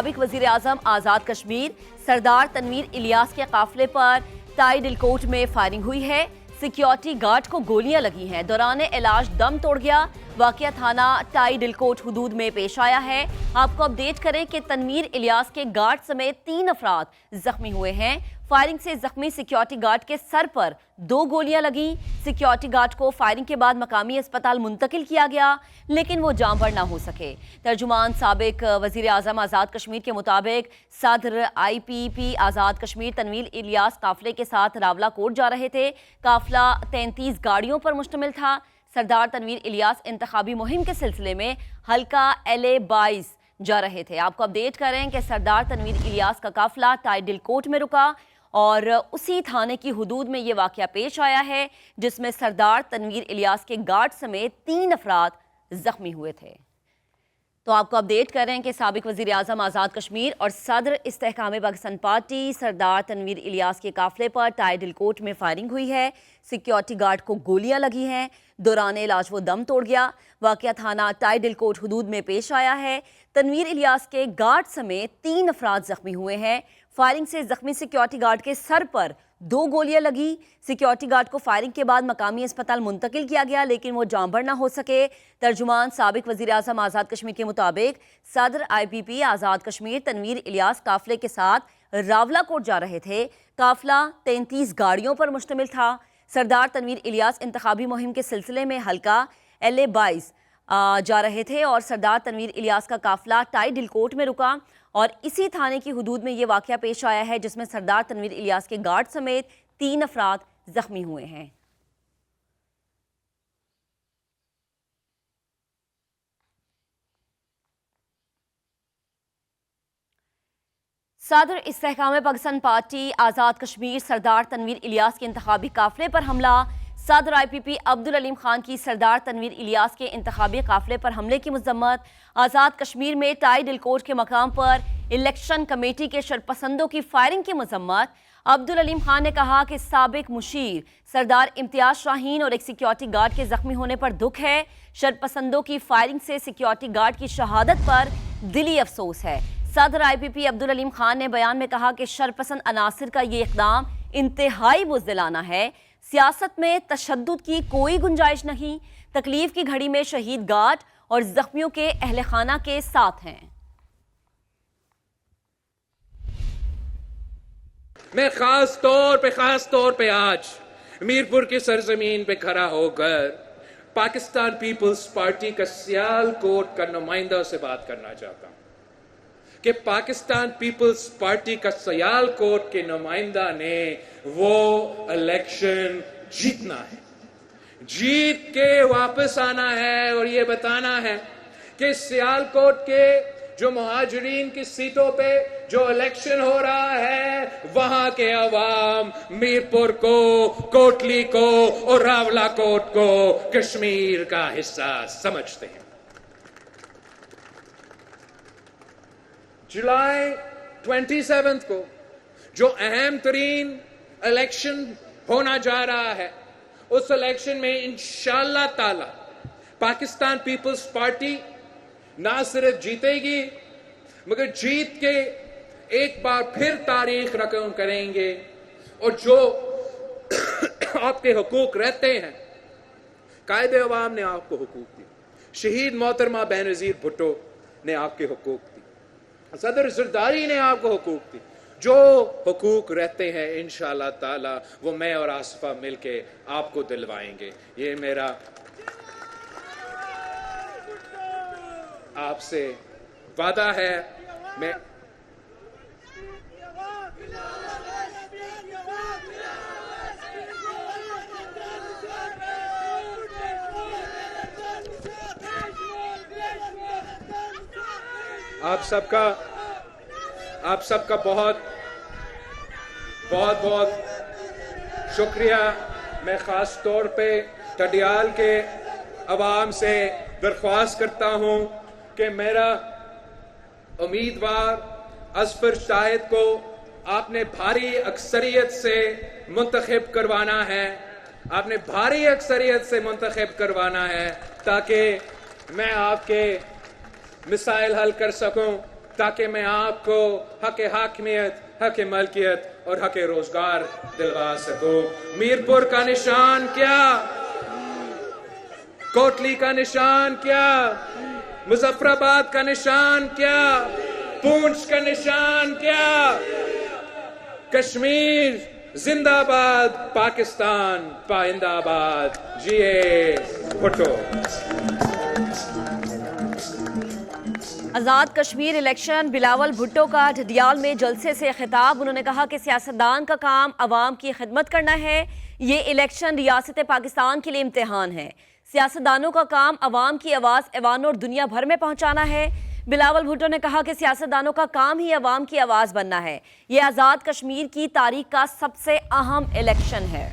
سابق وزیر اعظم آزاد کشمیر سردار تنویر الیاس کے قافلے پر ٹائی ڈلکوٹ میں فائرنگ ہوئی ہے۔ سیکیورٹی گارڈ کو گولیاں لگی ہیں۔ دوران علاج دم توڑ گیا۔ واقعہ تھانہ ٹائی ڈلکوٹ حدود میں پیش آیا ہے۔ آپ کو اپڈیٹ کریں کہ تنویر الیاس کے گارڈ سمیت 3 افراد زخمی ہوئے ہیں۔ فائرنگ سے زخمی سیکیورٹی گارڈ کے سر پر 2 گولیاں لگیں۔ سیکیورٹی گارڈ کو فائرنگ کے بعد مقامی اسپتال منتقل کیا گیا، لیکن وہ جاں بحق نہ ہو سکے۔ ترجمان سابق وزیر اعظم آزاد کشمیر کے مطابق صدر IPP آزاد کشمیر تنویر الیاس قافلے کے ساتھ راولہ کوٹ جا رہے تھے۔ قافلہ 33 گاڑیوں پر مشتمل تھا۔ سردار تنویر الیاس انتخابی مہم کے سلسلے میں حلقہ LA 22 جا رہے تھے۔ آپ کو اپڈیٹ کریں کہ سردار تنویر الیاس کا قافلہ ٹائی ڈلکوٹ میں رکا اور اسی تھانے کی حدود میں یہ واقعہ پیش آیا ہے، جس میں سردار تنویر الیاس کے گارڈ سمیت 3 افراد زخمی ہوئے تھے۔ تو آپ کو اپڈیٹ کر رہے ہیں کہ سابق وزیر اعظم آزاد کشمیر اور صدر استحکام پاکستان پارٹی سردار تنویر الیاس کے قافلے پر ٹائی ڈلکوٹ میں فائرنگ ہوئی ہے۔ سیکیورٹی گارڈ کو گولیاں لگی ہیں۔ دوران علاج وہ دم توڑ گیا۔ واقعہ تھانہ ٹائی ڈلکوٹ حدود میں پیش آیا ہے۔ تنویر الیاس کے گارڈ سمیت 3 افراد زخمی ہوئے ہیں۔ فائرنگ سے زخمی سیکیورٹی گارڈ کے سر پر 2 گولیاں لگی۔ سیکیورٹی گارڈ کو فائرنگ کے بعد مقامی اسپتال منتقل کیا گیا، لیکن وہ جاں بحق نہ ہو سکے۔ ترجمان سابق وزیر اعظم آزاد کشمیر کے مطابق صدر IPP آزاد کشمیر تنویر الیاس قافلے کے ساتھ راولہ کوٹ جا رہے تھے۔ قافلہ 33 گاڑیوں پر مشتمل تھا۔ سردار تنویر الیاس انتخابی مہم کے سلسلے میں حلقہ LA 22 جا رہے تھے اور سردار تنویر الیاس کا قافلہ ٹائی ڈلکوٹ میں رکا اور اسی تھانے کی حدود میں یہ واقعہ پیش آیا ہے، جس میں سردار تنویر الیاس کے گارڈ سمیت 3 افراد زخمی ہوئے ہیں۔ صدر استحکام پاکستان پارٹی آزاد کشمیر سردار تنویر الیاس کے انتخابی قافلے پر حملہ۔ صدر IPP عبدالعلیم خان کی سردار تنویر الیاس کے انتخابی قافلے پر حملے کی مذمت۔ آزاد کشمیر میں ٹائی ڈلکوٹ کے مقام پر الیکشن کمیٹی کے شرپسندوں کی فائرنگ کی مذمت۔ عبدالعلیم خان نے کہا کہ سابق مشیر سردار امتیاز شاہین اور ایک سیکیورٹی گارڈ کے زخمی ہونے پر دکھ ہے۔ شرپسندوں کی فائرنگ سے سیکیورٹی گارڈ کی شہادت پر دلی افسوس ہے۔ صدر IPP عبدالعلیم خان نے بیان میں کہا کہ شرپسند عناصر کا یہ اقدام انتہائی بزدلانہ ہے۔ سیاست میں تشدد کی کوئی گنجائش نہیں۔ تکلیف کی گھڑی میں شہید گارڈ اور زخمیوں کے اہل خانہ کے ساتھ ہیں۔ میں خاص طور پہ آج میرپور کی سرزمین پہ کھڑا ہو کر پاکستان پیپلز پارٹی کا سیالکوٹ کا نمائندہ سے بات کرنا چاہتا ہوں کہ پاکستان پیپلز پارٹی کا سیالکوٹ کے نمائندہ نے وہ الیکشن جیتنا ہے، جیت کے واپس آنا ہے اور یہ بتانا ہے کہ سیالکوٹ کے جو مہاجرین کی سیٹوں پہ جو الیکشن ہو رہا ہے، وہاں کے عوام میرپور کو، کوٹلی کو اور راولہ کوٹ کو کشمیر کا حصہ سمجھتے ہیں۔ جولائی 27 کو جو اہم ترین الیکشن ہونا جا رہا ہے، اس الیکشن میں انشاءاللہ تعالی پاکستان پیپلز پارٹی نہ صرف جیتے گی مگر جیت کے ایک بار پھر تاریخ رقم کریں گے، اور جو آپ کے حقوق رہتے ہیں، قائد عوام نے آپ کو حقوق دی، شہید محترمہ بینظیر بھٹو نے آپ کے حقوق دی، صدر زرداری نے آپ کو حقوق دی، جو حقوق رہتے ہیں انشاءاللہ تعالی وہ میں اور آصفہ مل کے آپ کو دلوائیں گے۔ یہ میرا آپ سے وعدہ ہے۔ میں آپ سب کا بہت شکریہ۔ میں خاص طور پہ ٹڈیال کے عوام سے درخواست کرتا ہوں کہ میرا امیدوار اظفر شاہد کو آپ نے بھاری اکثریت سے منتخب کروانا ہے، آپ نے بھاری اکثریت سے منتخب کروانا ہے تاکہ میں آپ کے مسائل حل کر سکوں۔ ताकि मैं आपको हक हाकमियत, हक मलकियत और हक रोजगार दिलवा सकूं। मीरपुर का निशान क्या, कोटली का निशान क्या, मुजफ्फराबाद का निशान क्या, पूंछ का निशान क्या? कश्मीर जिंदाबाद, पाकिस्तान पाइंदाबाद। जिए भुट्टो। आज़ाद कश्मीर इलेक्शन, बिलावल भुट्टो का ढडियाल में जलसे से खिताब। उन्होंने कहा कि सियासतदान का काम अवाम की खिदमत करना है। ये इलेक्शन रियासत पाकिस्तान के लिए इम्तिहान है। सियासतदानों का काम अवाम की आवाज़ ऐवान और दुनिया भर में पहुंचाना है। बिलावल भुट्टो ने कहा कि सियासतदानों का काम ही अवाम की आवाज़ बनना है। ये आज़ाद कश्मीर की तारीख का सबसे अहम इलेक्शन है।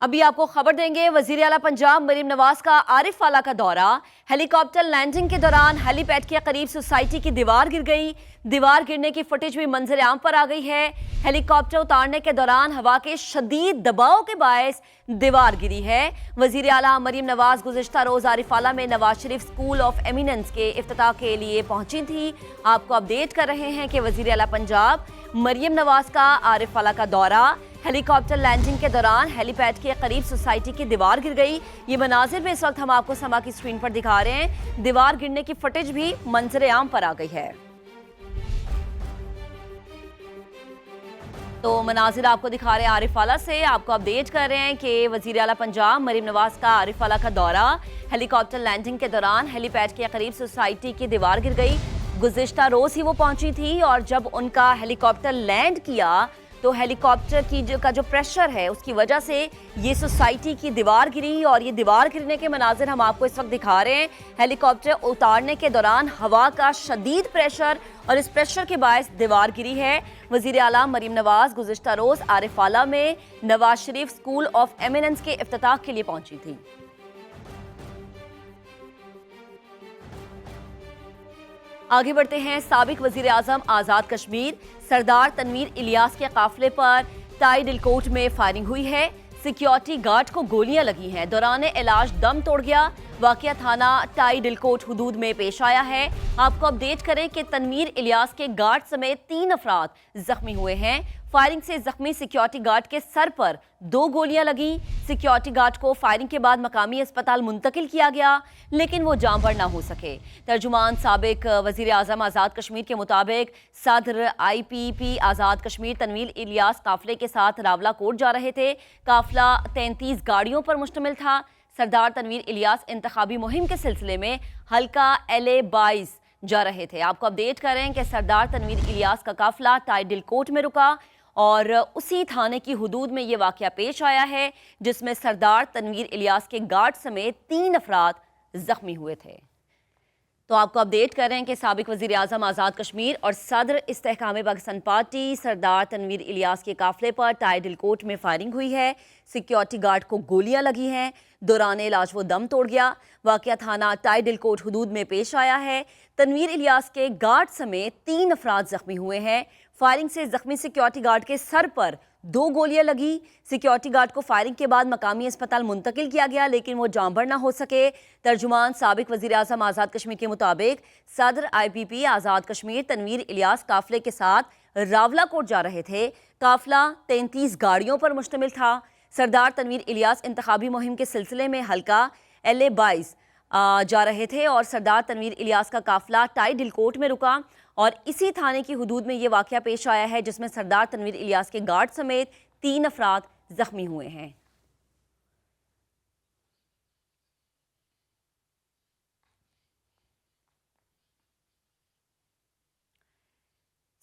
अभी आपको खबर देंगे, वजीर आला पंजाब मरीम नवाज का आरिफ वाला का दौरा। हेलीकॉप्टर लैंडिंग के दौरान हेलीपैड के करीब सोसाइटी की दीवार गिर गई। दीवार गिरने की फुटेज भी मंजर आम पर आ गई है। हेलीकॉप्टर उतारने के दौरान हवा के शदीद दबाव के बायस दीवार गिरी है। वजीर आला मरीम नवाज गुज़िश्ता रोज आरिफ वाला में Nawaz Sharif school of eminence के इफ्तिताह के लिए पहुंची थी। आपको अपडेट कर रहे हैं कि वजीर आला पंजाब मरीम नवाज का आरिफ वाला का दौरा। हेलीकॉप्टर लैंडिंग के दौरान हेलीपैड के करीब सोसाइटी की दीवार गिर गई। ये मनाजिर में इस वक्त हम आपको समा की स्क्रीन पर दिखा रहे हैं। दीवार गिरने की फुटेज भी मंजर आम पर आ गई है। तो मनाजिर आपको दिखा रहे हैं आरिफ वाला से। आपको अपडेट कर रहे हैं कि वजीर आला पंजाब मरीम नवाज का आरिफ वाला का दौरा। हेलीकॉप्टर लैंडिंग के दौरान हेलीपैड के करीब सोसाइटी की दीवार गिर गई। गुज़िश्ता रोज ही वो पहुंची थी और जब उनका हेलीकॉप्टर लैंड किया तो हेलीकॉप्टर की का जो प्रेशर है उसकी वजह से ये सोसाइटी की दीवार गिरी। और ये दीवार गिरने के मनाजिर हम आपको इस वक्त दिखा रहे हैं। हेलीकॉप्टर उतारने के दौरान हवा का शदीद प्रेशर और इस प्रेशर के बायस दीवार गिरी है। वजीर आला मरीम नवाज गुज़िश्ता रोज आरिफ वाला में Nawaz Sharif school of eminence के इफ्तिताह के लिए पहुंची थी। आगे बढ़ते हैं। साबिक वजीर आजम आज़ाद कश्मीर सरदार तनवीर इलियास के काफिले पर टाई दिलकोट में फायरिंग हुई है। सिक्योरिटी गार्ड को गोलियां लगी हैं। दौरान इलाज दम तोड़ गया। वाकया थाना टाई दिलकोट हुदूद में पेश आया है। आपको अपडेट करें कि तनवीर इलियास के गार्ड समेत 3 अफराद जख्मी हुए हैं। फायरिंग से जख्मी सिक्योरिटी गार्ड के सर पर 2 गोलियां लगी। सिक्योरिटी गार्ड को फायरिंग के बाद मकामी अस्पताल मुंतकिल किया गया, लेकिन वो जांबर ना हो सके। तर्जुमान साबिक वजीर आजम आज़ाद कश्मीर के मुताबिक सदर IPP आज़ाद कश्मीर तनवीर इलियास काफिले के साथ रावला कोट जा रहे थे। काफिला 33 गाड़ियों पर मुश्तमिल था। सरदार तनवीर इलियास इंतखाबी मुहिम के सिलसिले में हल्का LA 22 जा रहे थे। आपको अपडेट कर रहे हैं कि सरदार तनवीर इलियास का काफिला टाई दिलकोट में रुका और उसी थाने की हुदूद में ये वाकया पेश आया है, जिसमें सरदार तनवीर इलियास के गार्ड समेत 3 अफराद जख्मी हुए थे। तो आपको अपडेट कर रहे हैं कि साबिक वजीर आजम आज़ाद कश्मीर और सदर इस्तेहकाम पाकिस्तान पार्टी सरदार तनवीर इलियास के काफिले पर टाई दिलकोट में फायरिंग हुई है। सिक्योरिटी गार्ड को गोलियां लगी हैं। दौरान इलाज वो दम तोड़ गया। वाकया थाना टाई दिलकोट हुदूद में पेश आया है। तनवीर इलियास के गार्ड समेत 3 अफराद जख्मी हुए हैं। फायरिंग से जख्मी सिक्योरिटी गार्ड के सर पर 2 गोलियां लगी। सिक्योरिटी गार्ड को फायरिंग के बाद मकामी अस्पताल मुंतकिल किया गया, लेकिन वो जांबर ना हो सके। तर्जुमान साबिक वजीर आजम आज़ाद कश्मीर के मुताबिक सदर IPP आज़ाद कश्मीर तनवीर इलियास काफिले के साथ रावला कोट जा रहे थे। काफिला 33 गाड़ियों पर मुश्तमिल था। सरदार तनवीर इलियास इंतखाबी मुहिम के सिलसिले में हल्का LA 22 जा रहे थे और सरदार तनवीर इलियास का काफिला टाई दिलकोट में रुका और इसी थाने की हुदूद में ये वाकया पेश आया है, जिसमें सरदार तनवीर इलियास के गार्ड समेत 3 अफराद जख्मी हुए हैं।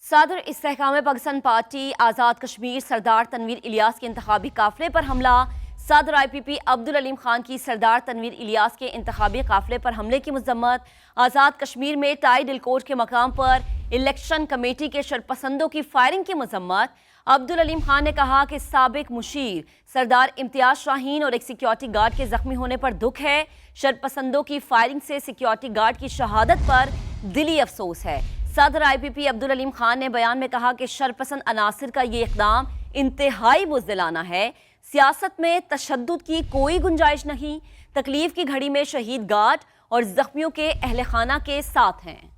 सदर इस्तेहकाम पाकिस्तान पार्टी आज़ाद कश्मीर सरदार तनवीर इलियास के इंतखाबी काफिले पर हमला। सदर IPP अब्दुल अलीम खान की सरदार तनवीर इलियास के इंतखाबी काफिले पर हमले की मजम्मत। आज़ाद कश्मीर में टाई दिलकोट के मकाम पर इलेक्शन कमेटी के शरपसंदों की फायरिंग की मजम्मत। अब्दुल अलीम खान ने कहा कि साबिक मुशीर सरदार इम्तियाज शाहीन और एक सिक्योरिटी गार्ड के जख्मी होने पर दुख है। शरपसंदों की फायरिंग से सिक्योरिटी गार्ड की शहादत पर दिली अफसोस है। सदर IPP अब्दुल अलीम खान ने बयान में कहा कि शरपसंद अनासिर का ये इक़दाम इंतहाई बुज़दिलाना है। سیاست میں تشدد کی کوئی گنجائش نہیں، تکلیف کی گھڑی میں شہید گارڈ اور زخمیوں کے اہل خانہ کے ساتھ ہیں۔